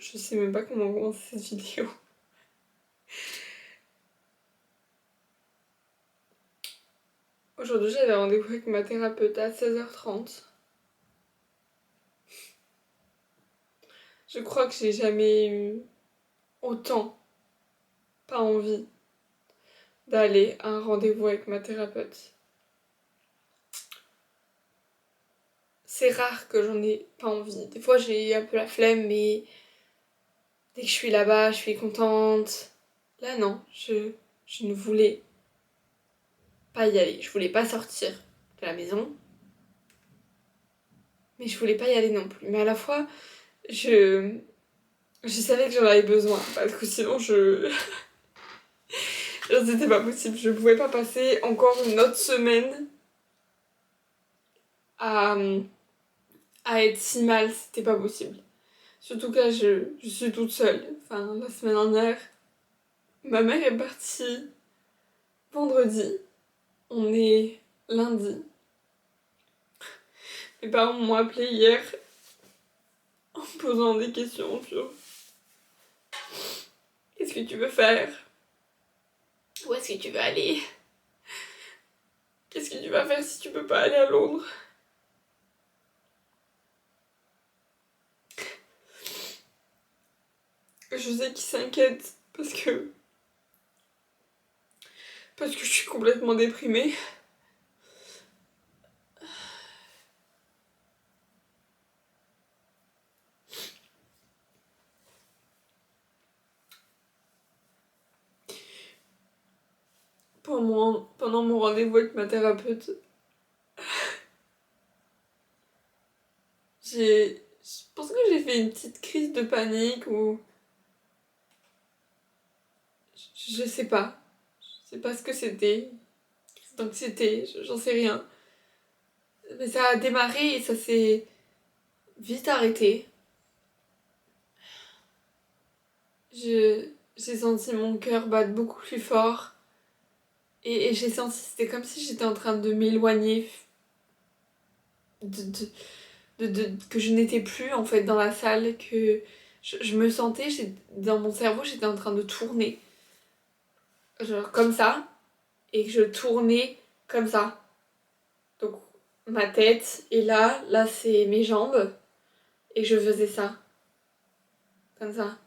Je sais même pas comment commencer cette vidéo. Aujourd'hui, j'avais rendez-vous avec ma thérapeute à 16h30. Je crois que j'ai jamais eu autant pas envie d'aller à un rendez-vous avec ma thérapeute. C'est rare que j'en ai pas envie. Des fois, j'ai un peu la flemme, mais dès que je suis là-bas, je suis contente. Là, non, je ne voulais pas y aller. Je voulais pas sortir de la maison, mais je voulais pas y aller non plus. Mais à la fois, je savais que j'en avais besoin, parce que sinon, c'était pas possible. Je pouvais pas passer encore une autre semaine à, à être si mal, c'était pas possible. Surtout que là, je suis toute seule. Enfin, la semaine dernière, ma mère est partie vendredi. On est lundi. Mes parents m'ont appelé hier en me posant des questions sur qu'est-ce que tu veux faire? Où est-ce que tu veux aller? Qu'est-ce que tu vas faire si tu peux pas aller à Londres? Je sais qu'ils s'inquiètent parce que je suis complètement déprimée. Pendant mon rendez-vous avec ma thérapeute, je pense que j'ai fait une petite crise de panique ou je sais pas. Je sais pas ce que c'était. Crise d'anxiété, j'en sais rien. Mais ça a démarré et ça s'est vite arrêté. J'ai senti mon cœur battre beaucoup plus fort. Et j'ai senti, c'était comme si j'étais en train de m'éloigner, que je n'étais plus en fait dans la salle, que je me sentais, dans mon cerveau, j'étais en train de tourner. Genre comme ça, et que je tournais comme ça. Donc ma tête, et là c'est mes jambes, et je faisais ça. Comme ça.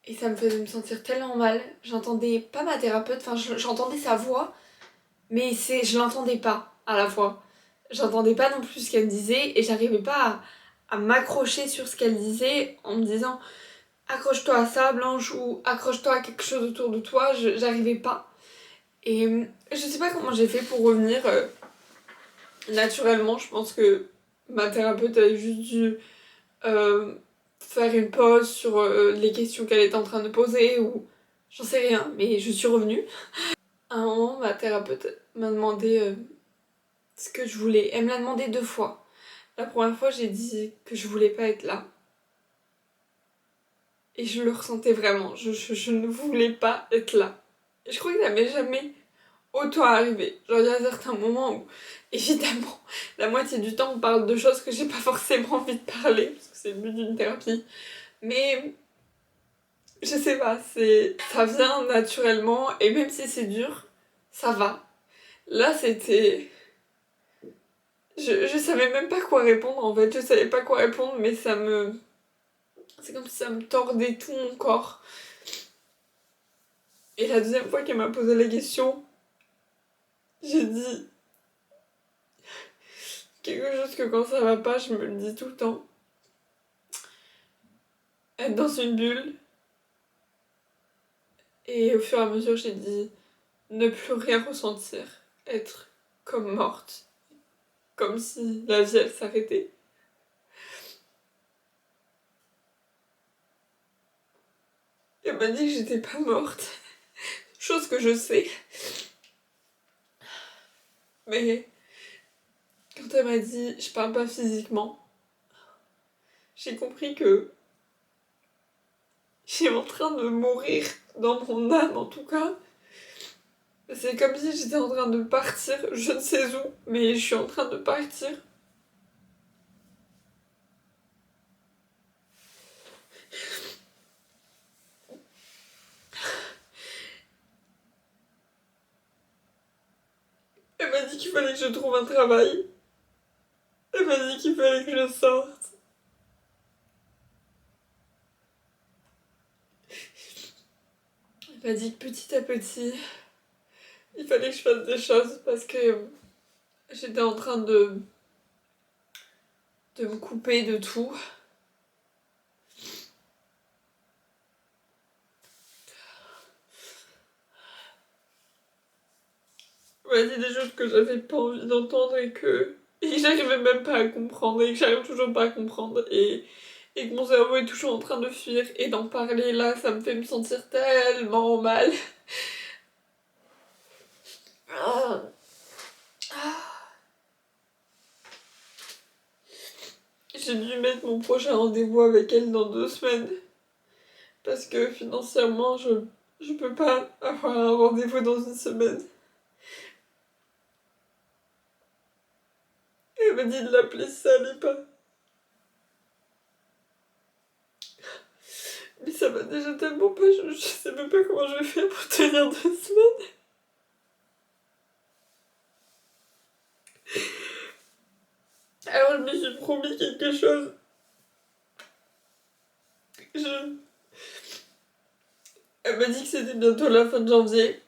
Et ça me faisait me sentir tellement mal. J'entendais pas ma thérapeute, enfin j'entendais sa voix, mais je l'entendais pas à la fois. J'entendais pas non plus ce qu'elle me disait et j'arrivais pas à m'accrocher sur ce qu'elle disait en me disant accroche-toi à ça Blanche ou accroche-toi à quelque chose autour de toi, j'arrivais pas. Et je sais pas comment j'ai fait pour revenir naturellement. Je pense que ma thérapeute avait juste dû faire une pause sur les questions qu'elle était en train de poser ou j'en sais rien, mais je suis revenue. À un moment, ma thérapeute m'a demandé ce que je voulais. Elle me l'a demandé 2 fois. La première fois, j'ai dit que je voulais pas être là. Et je le ressentais vraiment. Je ne voulais pas être là. Et je crois que ça m'est jamais autant arrivé. Genre, il y a certains moments où, évidemment, la moitié du temps, on parle de choses que j'ai pas forcément envie de parler, parce que c'est le but d'une thérapie. Mais je sais pas, ça vient naturellement, et même si c'est dur, ça va. Là, c'était... Je savais même pas quoi répondre, en fait. Je savais pas quoi répondre, mais c'est comme si ça me tordait tout mon corps. Et la deuxième fois qu'elle m'a posé la question, j'ai dit quelque chose que quand ça va pas, je me le dis tout le temps. Être dans une bulle. Et au fur et à mesure, j'ai dit ne plus rien ressentir. Être comme morte. Comme si la vie, elle s'arrêtait. Elle m'a dit que j'étais pas morte. Chose que je sais. Mais quand elle m'a dit je parle pas physiquement, j'ai compris que j'étais en train de mourir dans mon âme en tout cas. C'est comme si j'étais en train de partir, je ne sais où, mais je suis en train de partir. dit qu'il fallait que je trouve un travail. Elle m'a dit qu'il fallait que je sorte. Elle m'a dit que petit à petit, il fallait que je fasse des choses parce que j'étais en train de me couper de tout. Elle m'a dit des choses que j'avais pas envie d'entendre et que j'arrivais même pas à comprendre et que j'arrive toujours pas à comprendre et que mon cerveau est toujours en train de fuir et d'en parler là, ça me fait me sentir tellement mal. J'ai dû mettre mon prochain rendez-vous avec elle dans 2 semaines parce que financièrement je peux pas avoir un rendez-vous dans 1 semaine. Elle m'a dit de l'appeler si ça allait pas. Mais ça va déjà tellement pas, je sais même pas comment je vais faire pour tenir 2 semaines. Alors je me suis promis quelque chose. Elle m'a dit que c'était bientôt la fin de janvier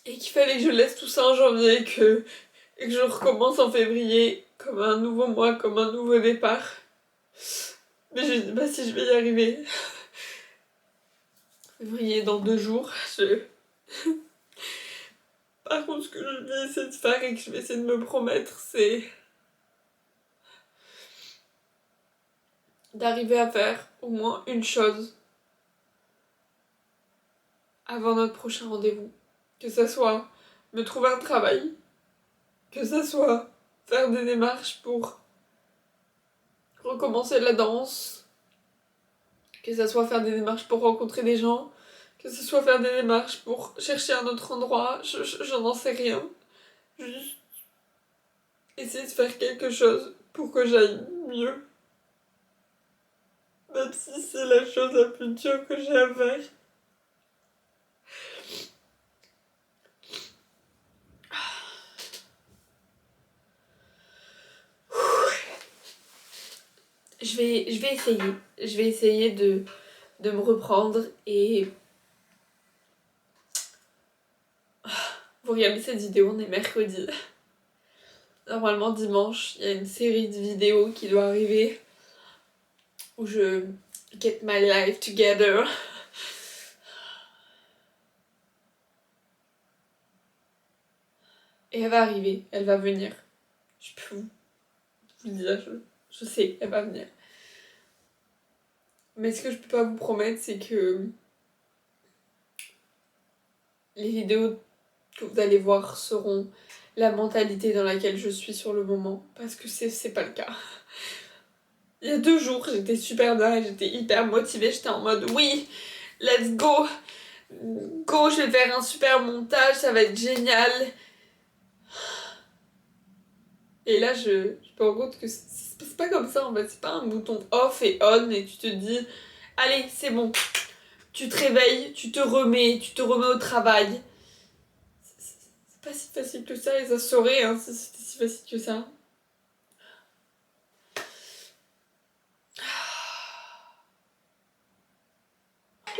et qu'il fallait que je laisse tout ça en janvier et que je recommence en février comme un nouveau mois, comme un nouveau départ. Mais je sais pas si je vais y arriver. Février dans 2 jours, Par contre, ce que je vais essayer de faire et que je vais essayer de me promettre, c'est d'arriver à faire au moins une chose avant notre prochain rendez-vous. Que ça soit me trouver un travail, que ça soit faire des démarches pour recommencer la danse, que ça soit faire des démarches pour rencontrer des gens, que ce soit faire des démarches pour chercher un autre endroit, j'en sais rien. Juste essayer de faire quelque chose pour que j'aille mieux. Même si c'est la chose la plus dure que j'ai à faire. Je vais essayer. Je vais essayer de me reprendre et... Vous regardez cette vidéo, on est mercredi. Normalement dimanche, il y a une série de vidéos qui doit arriver où je get my life together. Et elle va arriver, elle va venir. Je peux vous le dire, je sais, elle va venir. Mais ce que je peux pas vous promettre, c'est que les vidéos que vous allez voir seront la mentalité dans laquelle je suis sur le moment. Parce que c'est pas le cas. Il y a 2 jours, j'étais super bien, j'étais hyper motivée, j'étais en mode oui, let's go, go, je vais faire un super montage, ça va être génial. Et là, je me rends compte que c'est pas comme ça en fait, c'est pas un bouton off et on et tu te dis, allez, c'est bon, tu te réveilles, tu te remets au travail. C'est pas si facile que ça et ça saurait hein, si c'était si facile que ça.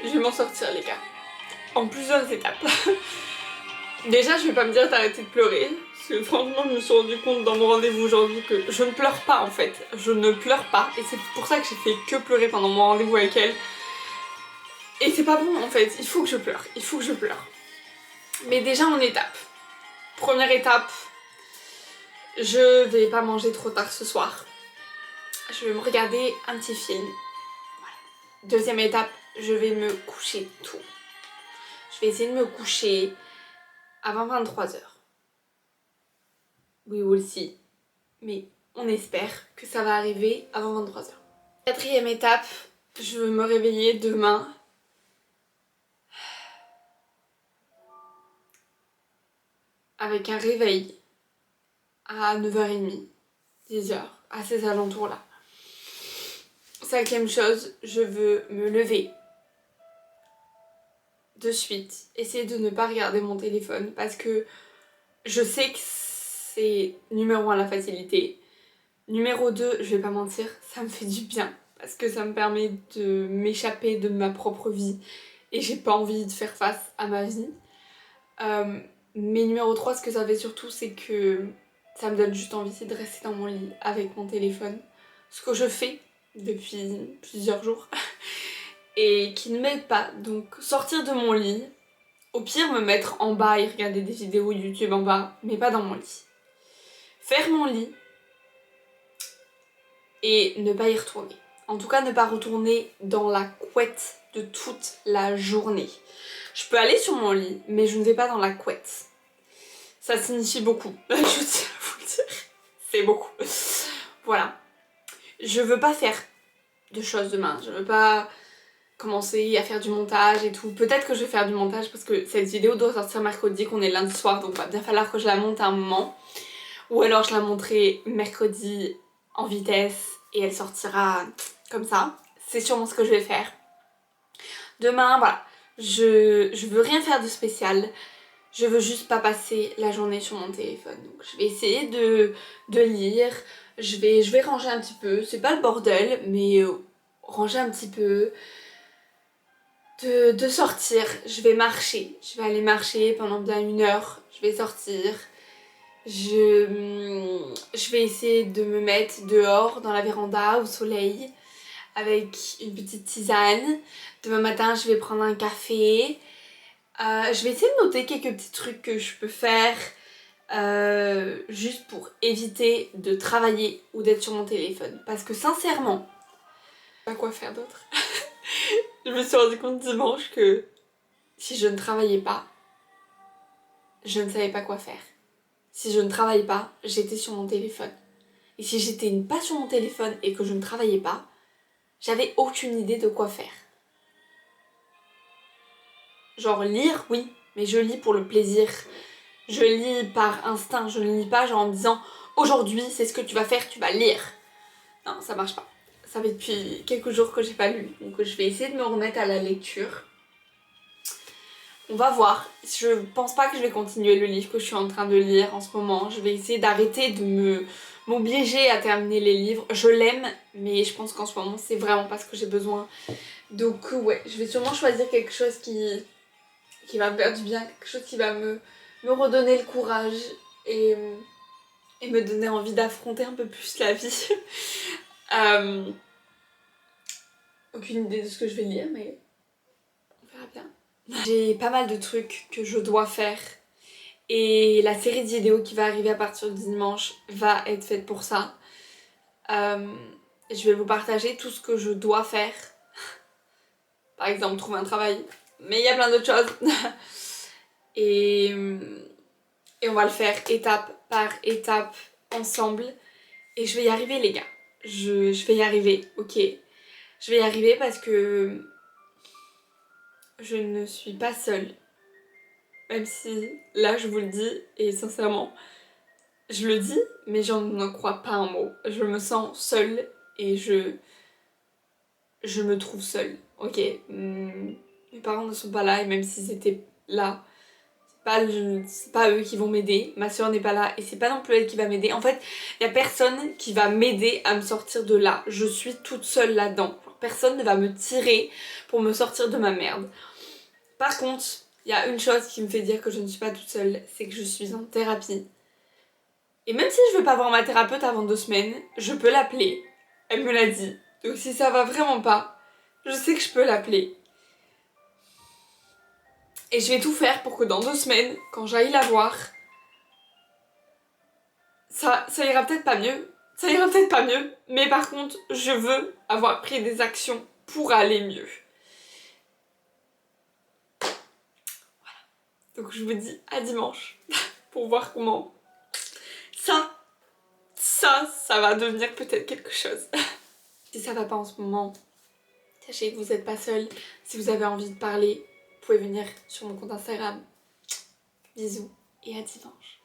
Je vais m'en sortir les gars, en plusieurs étapes. Déjà, je vais pas me dire d'arrêter de pleurer, parce que franchement, je me suis rendu compte dans mon rendez-vous aujourd'hui que je ne pleure pas en fait. Je ne pleure pas, et c'est pour ça que j'ai fait que pleurer pendant mon rendez-vous avec elle. Et c'est pas bon en fait, il faut que je pleure, il faut que je pleure. Mais déjà en étape. Première étape, je vais pas manger trop tard ce soir. Je vais me regarder un petit film. Voilà. Deuxième étape, je vais me coucher tôt. Je vais essayer de me coucher avant 23h. We will see. Mais on espère que ça va arriver avant 23h. Quatrième étape, je veux me réveiller demain avec un réveil à 9h30, 10h, à ces alentours-là. Cinquième chose, je veux me lever de suite, essayer de ne pas regarder mon téléphone parce que je sais que c'est numéro 1 la facilité. Numéro 2, je vais pas mentir, ça me fait du bien. Parce que ça me permet de m'échapper de ma propre vie. Et j'ai pas envie de faire face à ma vie. Mais numéro 3, ce que ça fait surtout, c'est que ça me donne juste envie de rester dans mon lit avec mon téléphone. Ce que je fais depuis plusieurs jours. Et qui ne m'aide pas. Donc sortir de mon lit, au pire me mettre en bas et regarder des vidéos YouTube en bas, mais pas dans mon lit. Faire mon lit et ne pas y retourner. En tout cas, ne pas retourner dans la couette de toute la journée. Je peux aller sur mon lit, mais je ne vais pas dans la couette. Ça signifie beaucoup, je tiens à vous le dire. C'est beaucoup. Voilà. Je veux pas faire de choses demain. Je veux pas commencer à faire du montage et tout. Peut-être que je vais faire du montage parce que cette vidéo doit sortir mercredi, qu'on est lundi soir, donc il va bien falloir que je la monte à un moment. Ou alors je la monterai mercredi en vitesse et elle sortira comme ça. C'est sûrement ce que je vais faire. Demain, voilà, je veux rien faire de spécial. Je veux juste pas passer la journée sur mon téléphone. Donc je vais essayer de lire. Je vais ranger un petit peu. C'est pas le bordel, mais ranger un petit peu. De sortir. Je vais marcher. Je vais aller marcher pendant bien 1 heure. Je vais sortir. Je vais essayer de me mettre dehors dans la véranda au soleil avec une petite tisane. Demain matin je vais prendre un café. Je vais essayer de noter quelques petits trucs que je peux faire juste pour éviter de travailler ou d'être sur mon téléphone. Parce que sincèrement, pas quoi faire d'autre. Je me suis rendu compte dimanche que si je ne travaillais pas, je ne savais pas quoi faire. Si je ne travaillais pas, j'étais sur mon téléphone. Et si j'étais pas sur mon téléphone et que je ne travaillais pas, j'avais aucune idée de quoi faire. Genre lire, oui, mais je lis pour le plaisir. Je lis par instinct, je ne lis pas genre en me disant aujourd'hui c'est ce que tu vas faire, tu vas lire. Non, ça marche pas. Ça fait depuis quelques jours que j'ai pas lu, donc je vais essayer de me remettre à la lecture. On va voir. Je pense pas que je vais continuer le livre que je suis en train de lire en ce moment. Je vais essayer d'arrêter de m'obliger à terminer les livres. Je l'aime, mais je pense qu'en ce moment c'est vraiment pas ce que j'ai besoin. Donc ouais, je vais sûrement choisir quelque chose qui va me faire du bien, quelque chose qui va me redonner le courage et me donner envie d'affronter un peu plus la vie. Aucune idée de ce que je vais lire, mais on verra bien. J'ai pas mal de trucs que je dois faire et la série de vidéos qui va arriver à partir de dimanche va être faite pour ça. Je vais vous partager tout ce que je dois faire. Par exemple, trouver un travail, mais il y a plein d'autres choses. et on va le faire étape par étape ensemble. Et je vais y arriver les gars. Je vais y arriver, ok. Je vais y arriver parce que je ne suis pas seule. Même si là je vous le dis et sincèrement je le dis mais j'en n'en crois pas un mot. Je me sens seule et je me trouve seule, ok. Mes parents ne sont pas là et même s'ils étaient là, c'est pas eux qui vont m'aider. Ma soeur n'est pas là et c'est pas non plus elle qui va m'aider. En fait, il y a personne qui va m'aider à me sortir de là. Je suis toute seule là-dedans. Personne ne va me tirer pour me sortir de ma merde. Par contre, il y a une chose qui me fait dire que je ne suis pas toute seule, c'est que je suis en thérapie. Et même si je veux pas voir ma thérapeute avant 2 semaines, je peux l'appeler. Elle me l'a dit. Donc si ça va vraiment pas, je sais que je peux l'appeler. Et je vais tout faire pour que dans 2 semaines, quand j'aille la voir, ça ira peut-être pas mieux. Ça ira peut-être pas mieux. Mais par contre, je veux avoir pris des actions pour aller mieux. Donc je vous dis à dimanche pour voir comment ça va devenir peut-être quelque chose. Si ça va pas en ce moment, sachez que vous n'êtes pas seul. Si vous avez envie de parler, vous pouvez venir sur mon compte Instagram. Bisous et à dimanche.